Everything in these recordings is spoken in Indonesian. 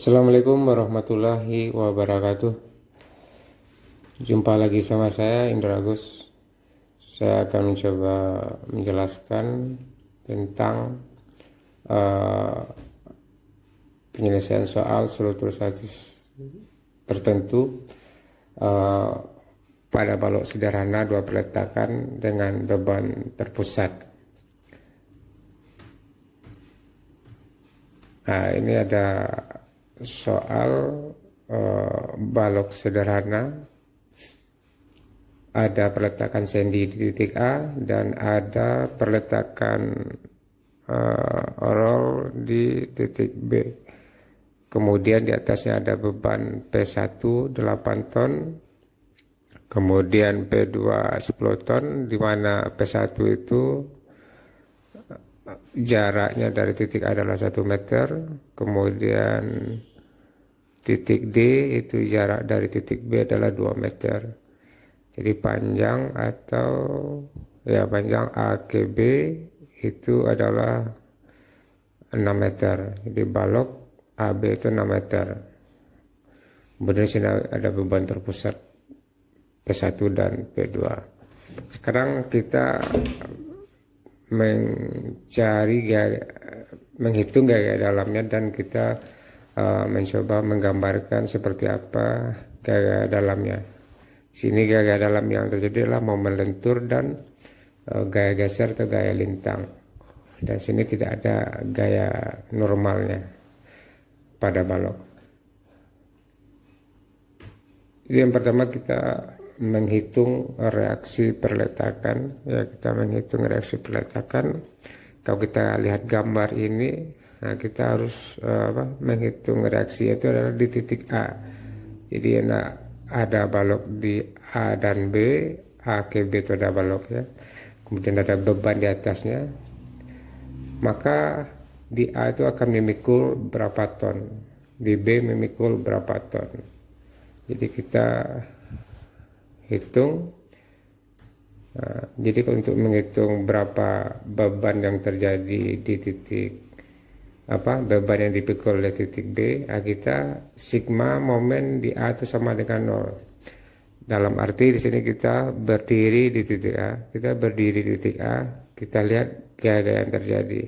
Assalamualaikum warahmatullahi wabarakatuh. Jumpa lagi sama saya Indra Agus. Saya akan mencoba menjelaskan tentang uh, penyelesaian soal struktur statis tertentu uh, pada balok sederhana dua peletakan dengan beban terpusat. Nah, ini ada soal balok sederhana, ada perletakan sendi di titik A dan ada perletakan roll di titik B. Kemudian di atasnya ada beban P1 8 ton, kemudian P2 10 ton, di mana P1 itu jaraknya dari titik A adalah 1 meter, kemudian titik D itu jarak dari titik B adalah 2 meter. Jadi panjang panjang A ke B itu adalah 6 meter. Jadi balok AB itu 6 meter. Kemudian sini ada beban terpusat P1 dan P2. Sekarang kita menghitung gaya dalamnya dan kita mencoba menggambarkan seperti apa gaya dalamnya. Sini gaya dalam yang terjadi adalah momen lentur dan gaya geser atau gaya lintang. Dan sini tidak ada gaya normalnya pada balok. Jadi yang pertama kita menghitung reaksi perletakan. Ya, kita menghitung reaksi perletakan. Kalau kita lihat gambar ini, nah kita harus menghitung reaksi itu adalah di titik A. Jadi ada balok di A dan B, A ke B itu ada balok ya. Kemudian ada beban di atasnya. Maka di A itu akan memikul berapa ton, di B memikul berapa ton. Jadi kita hitung. Nah, jadi untuk menghitung berapa beban yang terjadi di titik beban yang dipikul oleh titik B, kita sigma momen di A itu sama dengan 0. Dalam arti di sini kita berdiri di titik A, kita lihat gaya-gaya yang terjadi.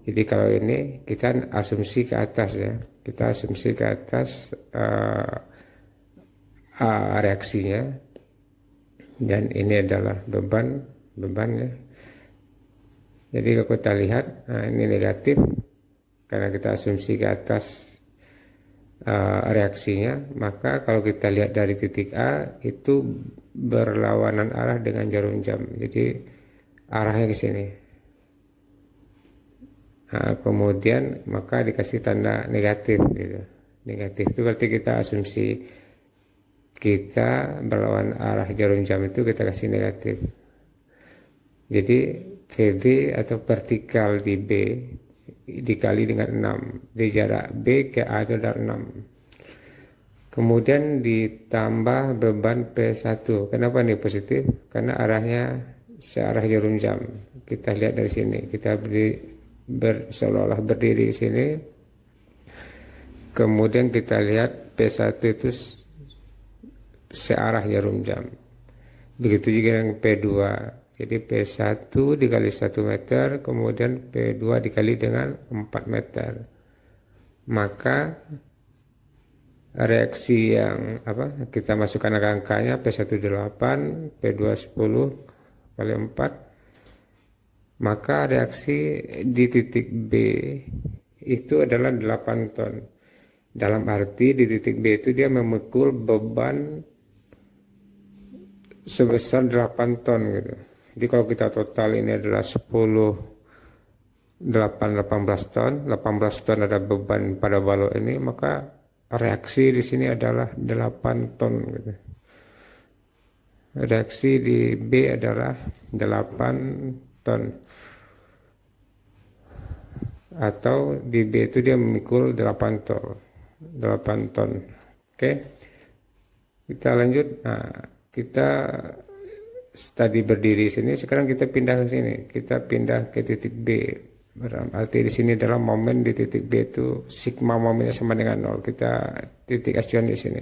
Jadi kalau ini kita asumsi ke atas ya, kita asumsi ke atas reaksinya, dan ini adalah bebannya. Jadi kalau kita lihat, ini negatif karena kita asumsi ke atas reaksinya. Maka kalau kita lihat dari titik A itu berlawanan arah dengan jarum jam, jadi arahnya ke sini. Kemudian maka dikasih tanda negatif gitu. Negatif itu berarti kita asumsi kita berlawan arah jarum jam, itu kita kasih negatif. Jadi VB atau vertikal di B dikali dengan 6, di jarak B ke A itu ada 6. Kemudian ditambah beban P1. Kenapa ini positif? Karena arahnya searah jarum jam. Kita lihat dari sini, kita seolah-olah berdiri di sini. Kemudian kita lihat P1 itu searah jarum jam. Begitu juga dengan P2. Jadi P1 dikali 1 meter, kemudian P2 dikali dengan 4 meter. Maka reaksi yang kita masukkan angkanya P1 8, P2 10 kali 4. Maka reaksi di titik B itu adalah 8 ton. Dalam arti di titik B itu dia memikul beban sebesar 8 ton gitu. Jadi kalau kita total ini adalah 18 ton. 18 ton ada beban pada balok ini, maka reaksi di sini adalah 8 ton gitu. Reaksi di B adalah 8 ton. Atau di B itu dia memikul 8 ton. Oke. Kita lanjut. Nah, kita tadi berdiri sini, sekarang kita pindah ke sini. Kita pindah ke titik B. Berarti di sini adalah momen di titik B itu sigma momennya sama dengan 0. Kita titik acuan di sini.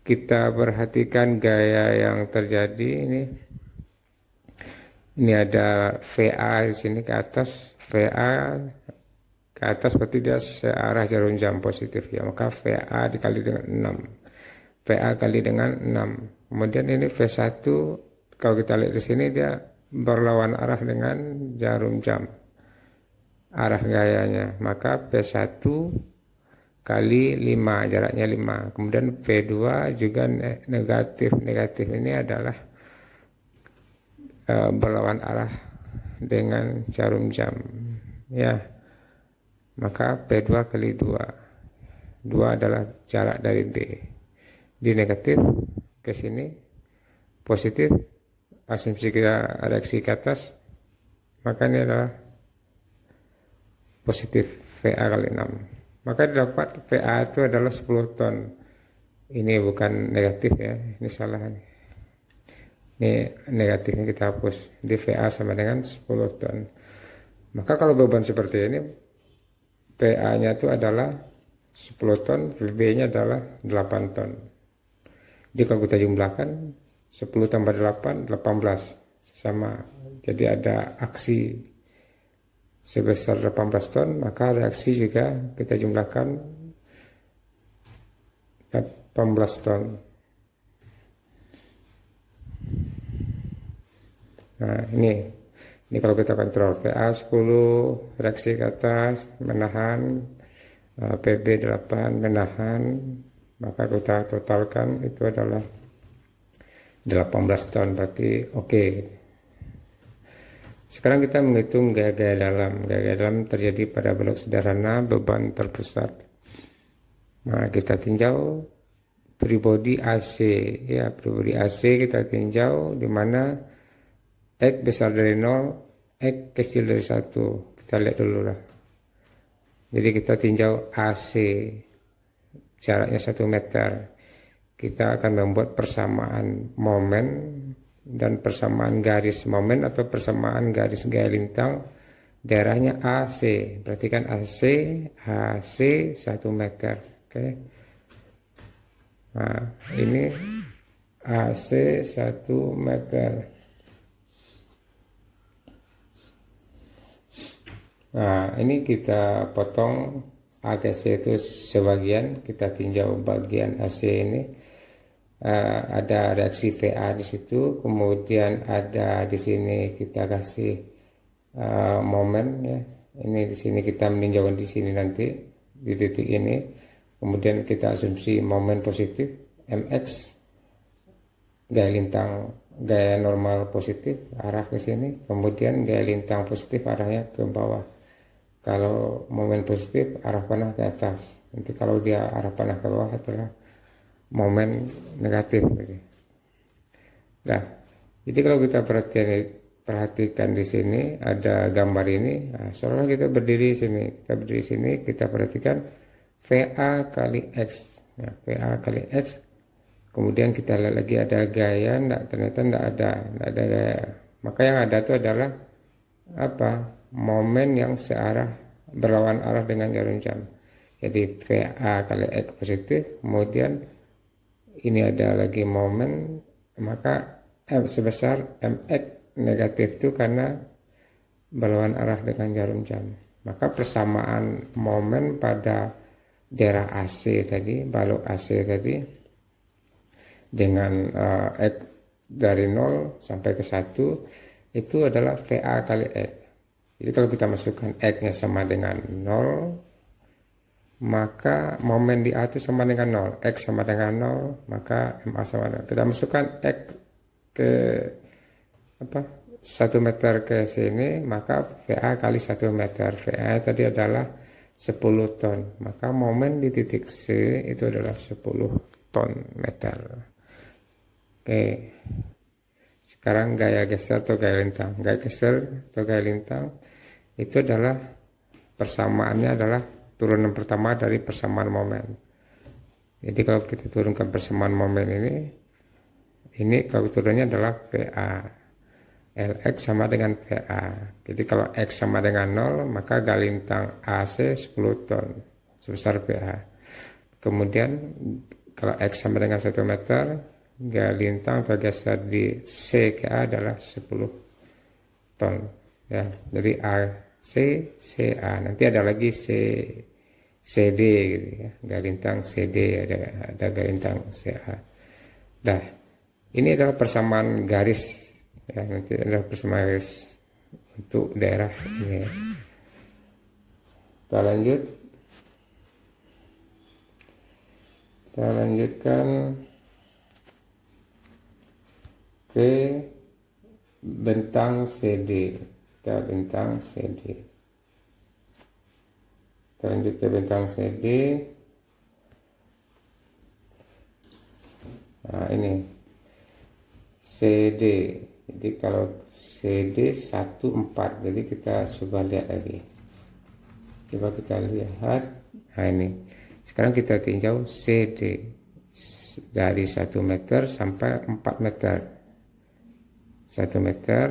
Kita perhatikan gaya yang terjadi ini. Ini ada VA di sini ke atas. VA ke atas berarti dia searah jarum jam positif ya. Maka VA dikali dengan 6. VA kali dengan 6. Kemudian ini V1 kalau kita lihat di sini dia berlawan arah dengan jarum jam. Arah gayanya, maka P1 kali 5, jaraknya 5. Kemudian P2 juga negatif. Negatif ini adalah berlawan arah dengan jarum jam ya. Maka P2 kali 2. 2 adalah jarak dari B. Di negatif ke sini positif, asumsi kita reaksi ke atas, maka ini adalah positif VA kali 6. Maka dapat VA itu adalah 10 ton. Ini bukan negatif ya, ini salah nih. Ini negatifnya kita hapus. Di VA sama dengan 10 ton. Maka kalau beban seperti ini, PA-nya itu adalah 10 ton, VB-nya adalah 8 ton. Jadi kalau kita jumlahkan 10 tambah 8, 18 sama. Jadi ada aksi sebesar 18 ton, maka reaksi juga kita jumlahkan 18 ton. Nah ini kalau kita kontrol PA 10, reaksi ke atas, menahan, PB 8, menahan, maka kita totalkan itu adalah 18 ton, berarti oke. Sekarang kita menghitung gaya-gaya dalam. Gaya-gaya dalam terjadi pada blok sederhana beban terpusat. Nah, kita tinjau free AC ya, free AC kita tinjau di mana X besar dari 0, X kecil dari 1. Kita lihat dulu lah. Jadi kita tinjau AC, jaraknya 1 meter. Kita akan membuat persamaan momen dan persamaan garis momen atau persamaan garis gaya lintang daerahnya AC. Berarti kan AC 1 meter. Oke. Nah, ini AC 1 meter. Nah, ini kita potong AC itu sebagian, kita tinjau bagian AC ini. Ada reaksi VA di situ, kemudian ada di sini kita kasih momen ya. Ini di sini kita meninjau di sini nanti di titik ini. Kemudian kita asumsi momen positif MX, gaya lintang gaya normal positif arah ke sini, kemudian gaya lintang positif arahnya ke bawah. Kalau momen positif arah panah ke atas, nanti kalau dia arah panah ke bawah adalah momen negatif. Nah, jadi kalau kita perhatikan di sini ada gambar ini, nah, seolah kita berdiri di sini, kita perhatikan VA kali X, ya, VA kali X. Kemudian kita lihat lagi ada gaya, ternyata enggak ada gaya. Maka yang ada itu adalah apa? Momen yang searah berlawan arah dengan jarum jam. Jadi VA kali X positif, kemudian ini ada lagi momen, maka sebesar MX negatif itu karena berlawan arah dengan jarum jam. Maka persamaan momen pada daerah AC tadi, balok AC tadi, dengan X dari 0 sampai ke 1, itu adalah VA kali X. Jadi kalau kita masukkan X-nya sama dengan 0, maka momen di A itu sama dengan 0, X sama dengan 0, maka MA sama dengan 0. Kita masukkan X ke 1 meter ke sini, maka VA kali 1 meter. VA tadi adalah 10 ton, maka momen di titik C itu adalah 10 ton meter. Oke, sekarang gaya geser atau gaya lintang. Gaya geser atau gaya lintang itu adalah persamaannya adalah turunan pertama dari persamaan momen. Jadi kalau kita turunkan persamaan momen ini kalau turunnya adalah VA. Lx sama dengan PA. Jadi kalau X sama dengan 0, maka galintang AC 10 ton sebesar PA. Kemudian kalau X sama dengan 1 meter, galintang bergeser di C ke A adalah 10 ton. Ya, jadi AC, CA. Nanti ada lagi CD gitu ya. Galintang CD, ada galintang CA. Nah, ini adalah persamaan garis. Ya, nanti adalah persamaan garis untuk daerah ini. Kita lanjut. Kita lanjutkan ke bentang CD. Kita bentang CD. Kita lanjut ke bentang CD. Nah, ini CD. Jadi kalau CD 14, jadi kita coba lihat lagi. Coba kita lihat. Nah, ini. Sekarang kita tinjau CD dari 1 meter sampai 4 meter. 1 meter,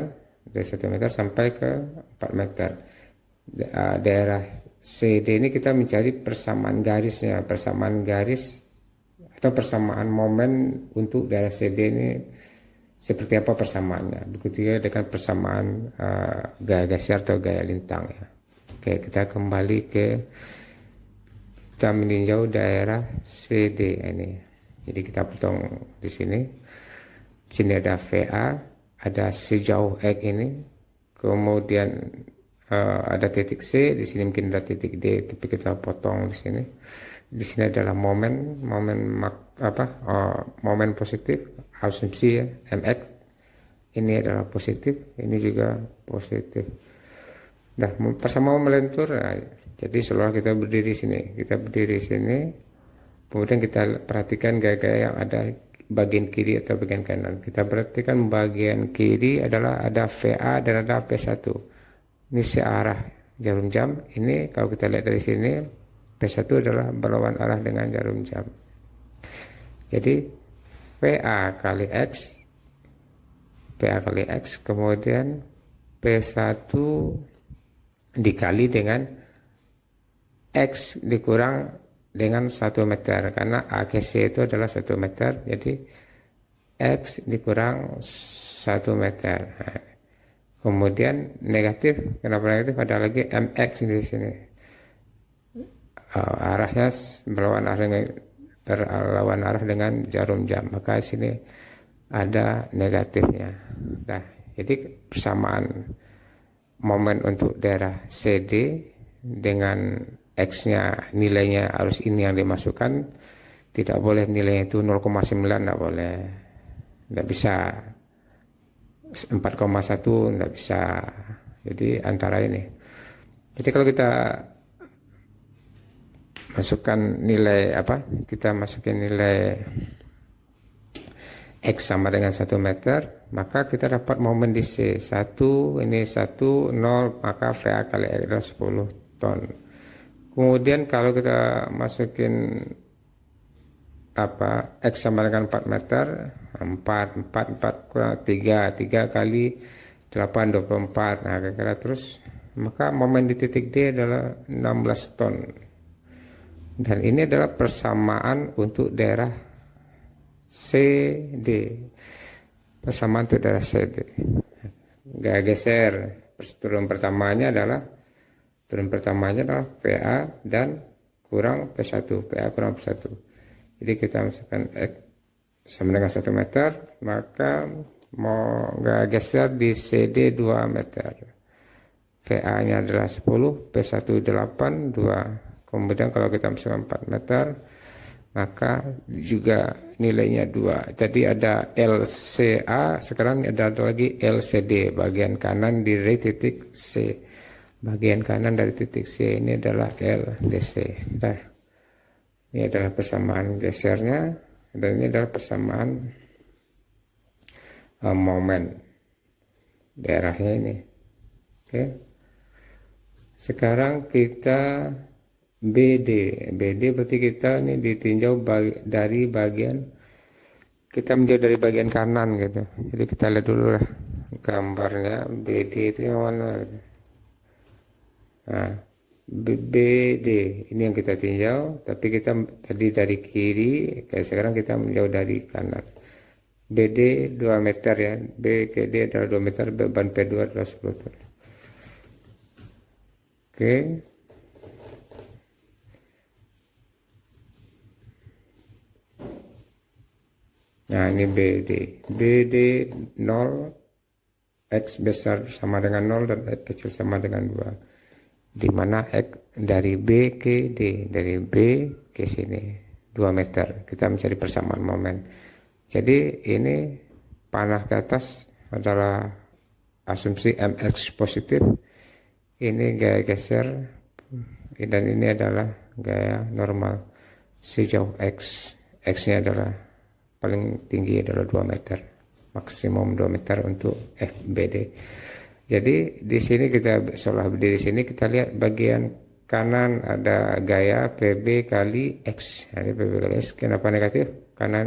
dari 1 meter sampai ke 4 meter. Daerah CD ini kita mencari persamaan garisnya, persamaan garis atau persamaan momen untuk daerah CD ini seperti apa persamaannya. Begitu juga dengan persamaan gaya geser atau gaya lintang ya. Oke, kita kembali ke kita meninjau daerah CD ini. Jadi kita potong di sini. Di sini ada VA, ada sejauh X ini. Kemudian ada titik C, di sini mungkin ada titik D, tapi kita potong di sini. Di sini adalah momen positif, asumsi ya, MX. Ini adalah positif, ini juga positif. Nah, persamaan melentur. Nah, jadi setelah kita berdiri sini, kemudian kita perhatikan gaya-gaya yang ada bagian kiri atau bagian kanan. Kita perhatikan bagian kiri adalah ada VA dan ada P1. Ini searah jarum jam. Ini kalau kita lihat dari sini, P1 adalah berlawan arah dengan jarum jam. Jadi VA kali X, kemudian P1 dikali dengan X dikurang dengan 1 meter, karena AGC itu adalah 1 meter, jadi X dikurang 1 meter. Nah, kemudian negatif, kenapa negatif? Ada lagi MX di sini. Arahnya berlawan arah dengan jarum jam, maka di sini ada negatifnya. Nah, jadi persamaan momen untuk daerah CD dengan X-nya nilainya harus ini yang dimasukkan, tidak boleh nilainya itu 0,9, tidak boleh, tidak bisa 4,1, tidak bisa. Jadi antara ini. Jadi kalau kita masukkan nilai kita masukin nilai X sama dengan 1 meter, maka kita dapat momen di C 1, ini 1, 0, maka VA kali X adalah 10 ton. Kemudian kalau kita masukin X sama dengan 4 meter, 4 kurang 3 kali 8, 24. Nah, kira-kira terus, maka momen di titik D adalah 16 ton. Dan ini adalah persamaan untuk daerah CD. Persamaan untuk daerah CD. Gaya geser turun pertamanya adalah PA dan kurang P1, PA kurang P1. Jadi kita masukkan X sama dengan 1 meter, maka mau gaya geser di CD 2 meter. PA nya adalah 10, P1 8, 2. Kemudian kalau kita masukkan 4 meter, maka juga nilainya 2. Jadi ada LCA, sekarang ada lagi LCD, bagian kanan dari titik C. Bagian kanan dari titik C ini adalah LDC. Nah, ini adalah persamaan gesernya, dan ini adalah persamaan momen daerahnya ini. Oke. Sekarang kita BD berarti kita ini ditinjau dari bagian, kita menjauh dari bagian kanan gitu. Jadi kita lihat dulu lah gambarnya BD itu yang mana? Nah, BD ini yang kita tinjau, tapi kita tadi dari kiri, kayak sekarang kita menjauh dari kanan. BD 2 meter ya, B ke D adalah 2 meter, beban P2 adalah 10 ton. Oke. Nah, ini BD. BD 0, X besar sama dengan 0 dan X kecil sama dengan 2. Di mana X dari B ke D, dari B ke sini 2 meter. Kita mencari persamaan momen. Jadi ini panah ke atas adalah asumsi MX positif. Ini gaya geser dan ini adalah gaya normal sejauh X. X-nya adalah paling tinggi adalah 2 meter, maksimum 2 meter untuk FBD. Jadi di sini kita seolah berdiri di sini, kita lihat bagian kanan ada gaya PB kali X. Nah, ini PB kali X. Kenapa negatif? Karena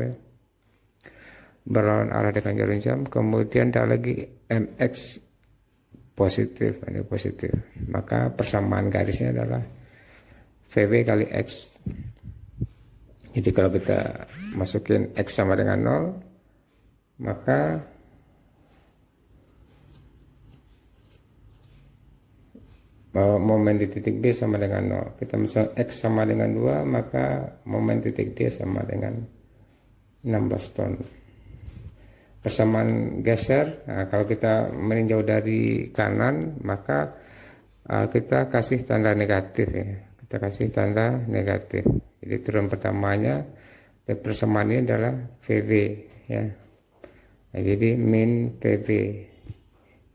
berlawan arah dengan jarum jam. Kemudian ada lagi MX positif, ini positif. Maka persamaan garisnya adalah VB kali X. Jadi kalau kita masukin X sama dengan 0, maka momen di titik B sama dengan 0. Kita masuk X sama dengan 2, maka momen titik D sama dengan 16 ton. Persamaan geser, nah, kalau kita meninjau dari kanan, maka kita kasih tanda negatif ya. Kita kasih tanda negatif. Jadi turun pertamanya dan persamaan ini adalah VB ya. Nah, jadi min PB.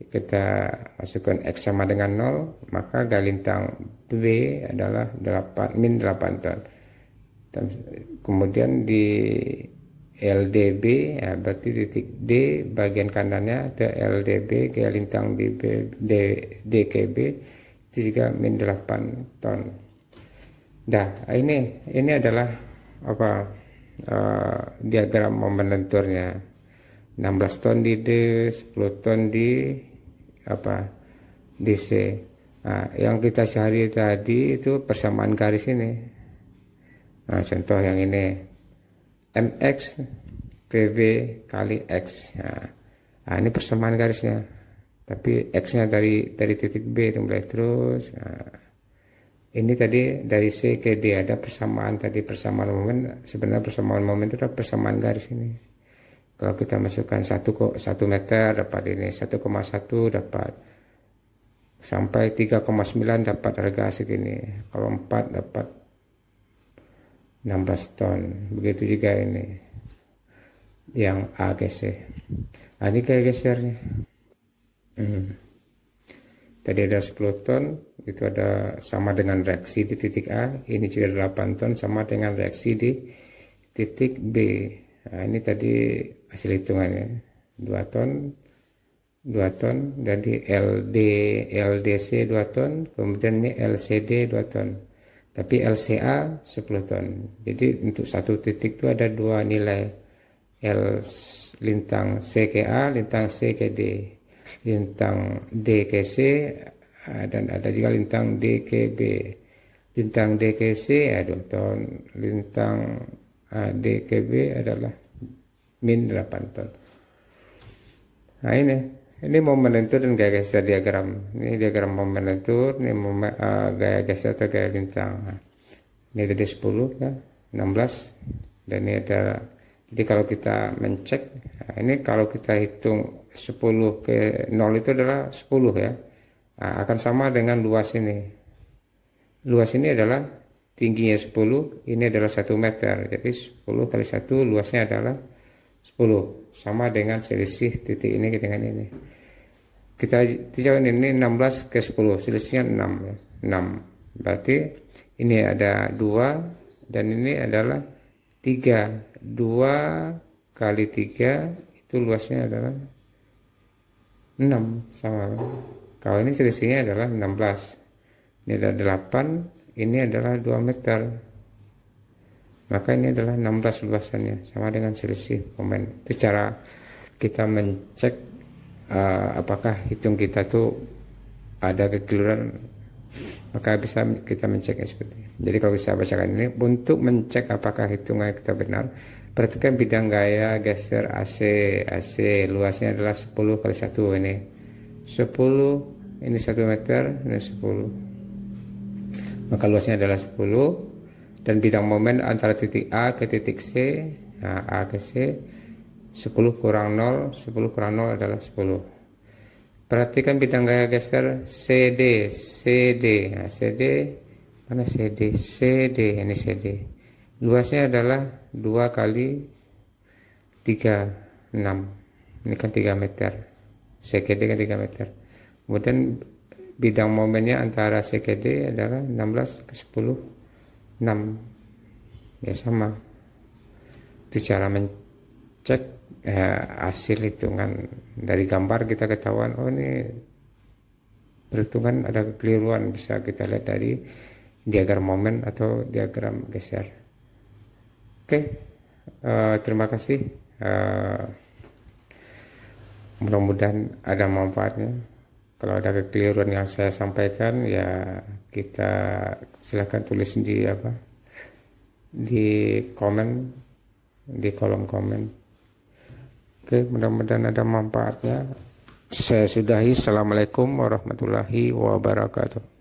Kita masukkan X sama dengan 0, maka galintang B adalah 8 min 8 ton. Dan kemudian di LDB ya, berarti titik D bagian kanannya ada LDB galintang DKB itu juga min 8 ton. Nah, ini adalah apa diagram momen lenturnya. 16 ton di D, 10 ton di apa DC. Nah, yang kita cari tadi itu persamaan garis ini. Nah, contoh yang ini MX PB kali X. Nah, ini persamaan garisnya. Tapi X-nya dari titik B mulai terus. Nah, ini tadi dari C ke D ada persamaan tadi, persamaan momen. Sebenarnya persamaan momen itu adalah persamaan garis ini. Kalau kita masukkan 1 meter dapat ini 1,1 dapat sampai 3,9 dapat harga segini. Kalau 4 dapat 16 ton. Begitu juga ini yang AGC. Nah, ini kayak gesernya. Tadi ada 10 ton, itu ada sama dengan reaksi di titik A. Ini juga 8 ton sama dengan reaksi di titik B. Nah, ini tadi hasil hitungannya 2 ton, 2 ton, jadi LDC 2 ton, kemudian ini LCD 2 ton. Tapi LCA 10 ton. Jadi untuk satu titik itu ada 2 nilai. Lintang C ke A, lintang C ke D. Lintang D ke C, dan ada juga lintang D ke B. Lintang D ke C ada 2 ton. Lintang D ke B adalah min 8 ton. Nah, ini momen lentur dan gaya geser diagram. Ini diagram momen lentur, ini momen, gaya geser atau gaya lintang. Nah, ini tadi 10 ya, 16, dan ini ada. Jadi kalau kita mencek, nah ini kalau kita hitung 10 ke 0 itu adalah 10 ya. Nah, akan sama dengan luas ini. Luas ini adalah tingginya 10, ini adalah 1 meter. Jadi 10 kali 1 luasnya adalah 10. Sama dengan selisih titik ini dengan ini. Kita tinjau ini 16 ke 10, selisihnya 6 ya. 6. Berarti ini ada 2 dan ini adalah 3. 2 kali 3 itu luasnya adalah 6 sama. Kalau ini selisihnya adalah 16. Ini adalah 8, ini adalah 2 meter. Maka ini adalah 16 luasannya sama dengan selisih momen. Itu cara kita mencek apakah hitung kita tuh ada kekeliruan, maka bisa kita menceknya seperti ini. Jadi kalau bisa bacakan ini untuk mencek apakah hitungan kita benar, perhatikan bidang gaya geser AC luasnya adalah 10 kali 1 ini 10, ini 1 meter, ini 10, maka luasnya adalah 10, dan bidang momen antara titik A ke titik C, nah, A ke C 10 kurang 0, 10 kurang 0 adalah 10. Perhatikan bidang gaya geser CD, nah, CD, mana CD, ini CD. Luasnya adalah 2 kali 3, 6. Ini kan 3 meter. CKD kan 3 meter. Kemudian bidang momennya antara CKD adalah 16 ke 10, 6. Ya sama. Itu cara mencek hasil hitungan. Dari gambar kita ketahuan, oh ini perhitungan ada kekeliruan, bisa kita lihat dari diagram momen atau diagram geser. Oke, terima kasih. Mudah-mudahan ada manfaatnya. Kalau ada kekeliruan yang saya sampaikan, ya kita silahkan tulis di komen, di kolom komen. Oke, mudah-mudahan ada manfaatnya. Saya sudahi. Assalamualaikum warahmatullahi wabarakatuh.